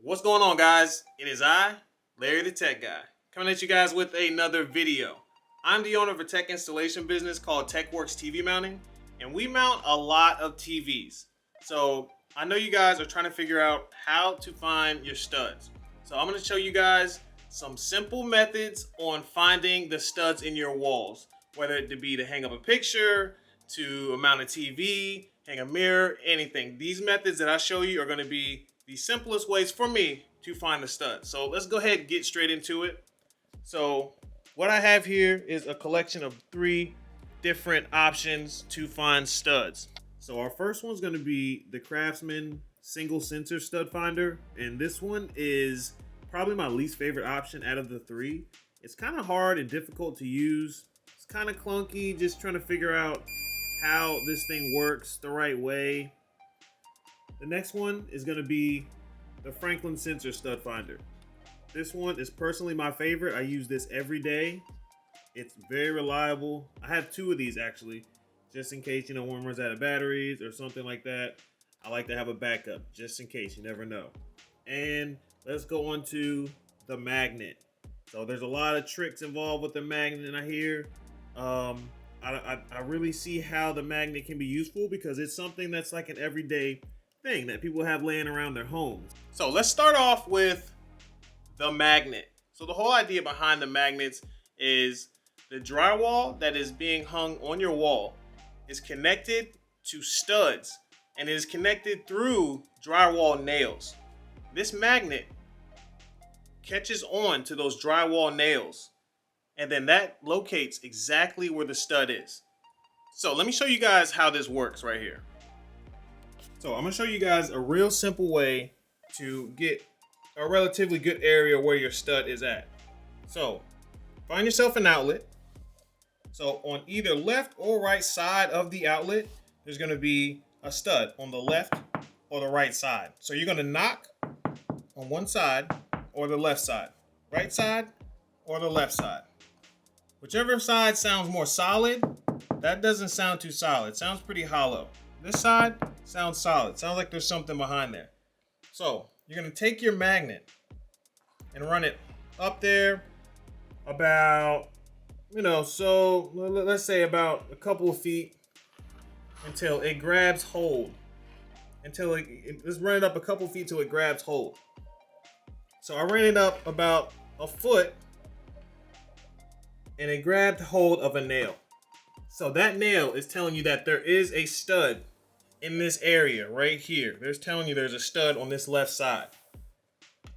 What's going on, guys? It is I, Larry the Tech Guy, coming at you guys with another video. I'm the owner of a tech installation business called TechWorks TV Mounting, and we mount a lot of TVs. So I know you guys are trying to figure out how to find your studs. So I'm going to show you guys some simple methods on finding the studs in your walls, whether it be to hang up a picture, to mount a TV, hang a mirror, anything. These methods that I show you are going to be the simplest ways for me to find the stud. So let's go ahead and get straight into it. So what I have here is a collection of 3 different options to find studs. So our first one's going to be the Craftsman single sensor stud finder, and this one is probably my least favorite option out of the 3. It's kind of hard and difficult to use. It's kind of clunky, just trying to figure out how this thing works the right way. The next one is going to be the Franklin Sensor Stud Finder. This one is personally my favorite. I use this every day. It's very reliable. I have 2 of these actually, just in case, one runs out of batteries or something like that. I like to have a backup just in case, you never know. And let's go on to the magnet. So there's a lot of tricks involved with the magnet, and I hear I really see how the magnet can be useful because it's something that's like an everyday thing that people have laying around their homes. So let's start off with the magnet. So the whole idea behind the magnets is the drywall that is being hung on your wall is connected to studs and it is connected through drywall nails. This magnet catches on to those drywall nails and then that locates exactly where the stud is. So let me show you guys how this works right here. So I'm going to show you guys a real simple way to get a relatively good area where your stud is at. So find yourself an outlet. So on either left or right side of the outlet, there's going to be a stud on the left or the right side. So you're going to knock on one side or the left side, right side or the left side. Whichever side sounds more solid, that doesn't sound too solid. It sounds pretty hollow. This side sounds solid. Sounds like there's something behind there. So you're going to take your magnet and run it up there about, so let's say about a couple of feet until it grabs hold. Let's run it up a couple feet till it grabs hold. So I ran it up about a foot and it grabbed hold of a nail. So that nail is telling you that there is a stud in this area right here. There's telling you there's a stud on this left side.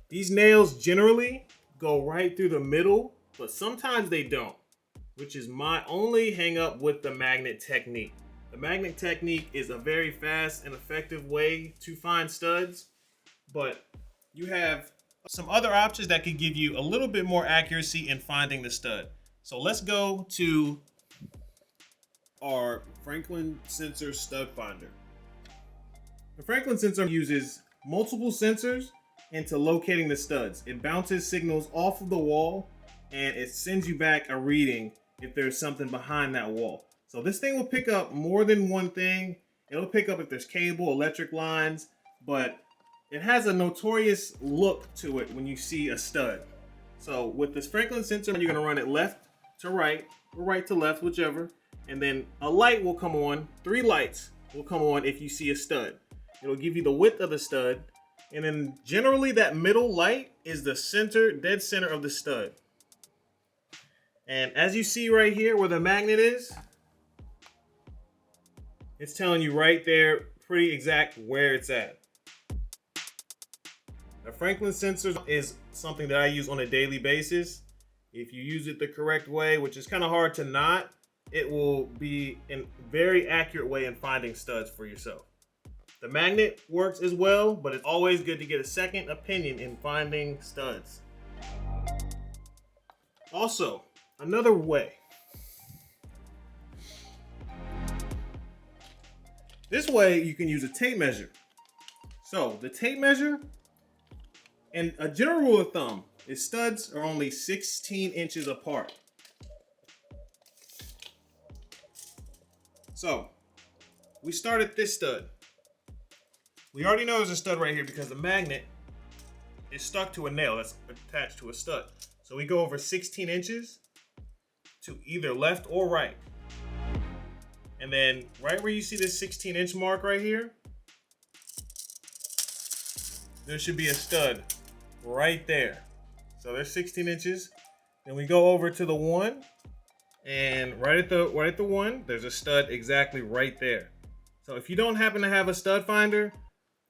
These nails generally go right through the middle, but sometimes they don't, which is my only hang up with the magnet technique. The magnet technique is a very fast and effective way to find studs, but you have some other options that could give you a little bit more accuracy in finding the stud. So let's go to our Franklin Sensor Stud Finder. The Franklin Sensor uses multiple sensors into locating the studs. It bounces signals off of the wall and it sends you back a reading if there's something behind that wall. So this thing will pick up more than one thing. It'll pick up if there's cable, electric lines, but it has a notorious look to it when you see a stud. So with this Franklin Sensor, you're going to run it left to right or right to left, whichever. And then a light will come on. 3 lights will come on if you see a stud. It'll give you the width of the stud. And then generally that middle light is the center, dead center of the stud. And as you see right here where the magnet is, it's telling you right there pretty exact where it's at. The Franklin Sensor is something that I use on a daily basis. If you use it the correct way, which is kind of hard to not, it will be a very accurate way in finding studs for yourself. The magnet works as well, but it's always good to get a second opinion in finding studs. Also, another way. This way you can use a tape measure. So the tape measure, and a general rule of thumb, is studs are only 16 inches apart. So we start at this stud. We already know there's a stud right here because the magnet is stuck to a nail that's attached to a stud. So we go over 16 inches to either left or right. And then right where you see this 16-inch mark right here, there should be a stud right there. So there's 16 inches. Then we go over to the one, and right at the one, there's a stud exactly right there. So if you don't happen to have a stud finder,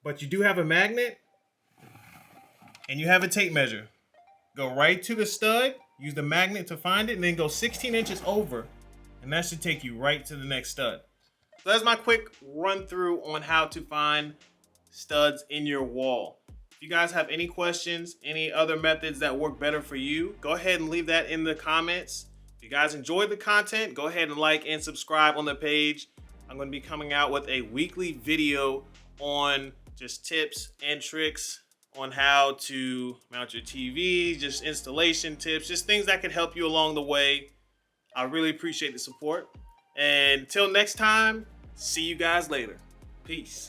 but you do have a magnet, and you have a tape measure, go right to the stud, use the magnet to find it, and then go 16 inches over, and that should take you right to the next stud. So that's my quick run through on how to find studs in your wall. If you guys have any questions, any other methods that work better for you, go ahead and leave that in the comments. If you guys enjoyed the content, go ahead and like and subscribe on the page. I'm going to be coming out with a weekly video on just tips and tricks on how to mount your TV, just installation tips, just things that could help you along the way. I really appreciate the support. And until next time, see you guys later. Peace.